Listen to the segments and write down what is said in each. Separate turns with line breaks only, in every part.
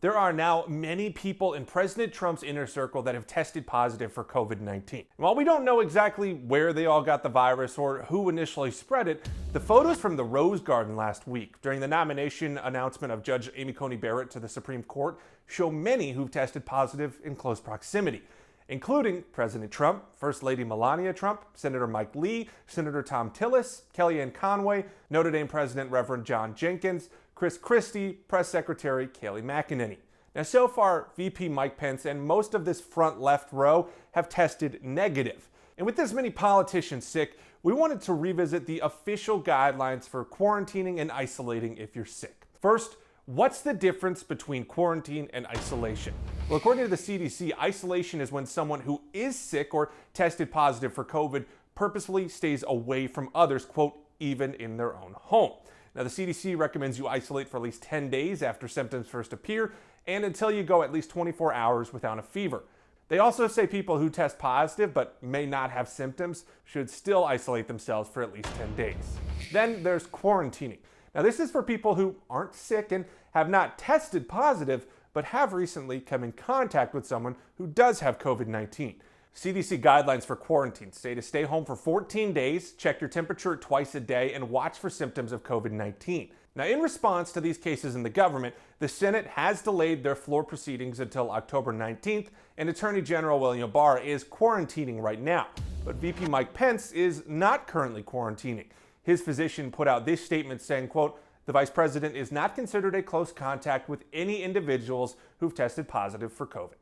There are now many people in President Trump's inner circle that have tested positive for COVID-19. While we don't know exactly where they all got the virus or who initially spread it, the photos from the Rose Garden last week during the nomination announcement of Judge Amy Coney Barrett to the Supreme Court show many who've tested positive in close proximity, including President Trump, First Lady Melania Trump, Senator Mike Lee, Senator Thom Tillis, Kellyanne Conway, Notre Dame President Reverend John Jenkins, Chris Christie, Press Secretary Kayleigh McEnany. Now, so far, VP Mike Pence and most of this front left row have tested negative. And with this many politicians sick, we wanted to revisit the official guidelines for quarantining and isolating if you're sick. First, what's the difference between quarantine and isolation? Well, according to the CDC, isolation is when someone who is sick or tested positive for COVID purposefully stays away from others, quote, even in their own home. Now, the CDC recommends you isolate for at least 10 days after symptoms first appear and until you go at least 24 hours without a fever. They also say people who test positive but may not have symptoms should still isolate themselves for at least 10 days. Then there's quarantining. Now, this is for people who aren't sick and have not tested positive but have recently come in contact with someone who does have COVID-19. CDC guidelines for quarantine say to stay home for 14 days, check your temperature twice a day, and watch for symptoms of COVID-19. Now, in response to these cases in the government, the Senate has delayed their floor proceedings until October 19th, and Attorney General William Barr is quarantining right now. But VP Mike Pence is not currently quarantining. His physician put out this statement saying, quote, "The vice president is not considered a close contact with any individuals who've tested positive for COVID."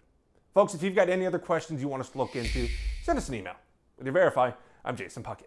Folks, if you've got any other questions you want us to look into, send us an email. With your Verify, I'm Jason Puckett.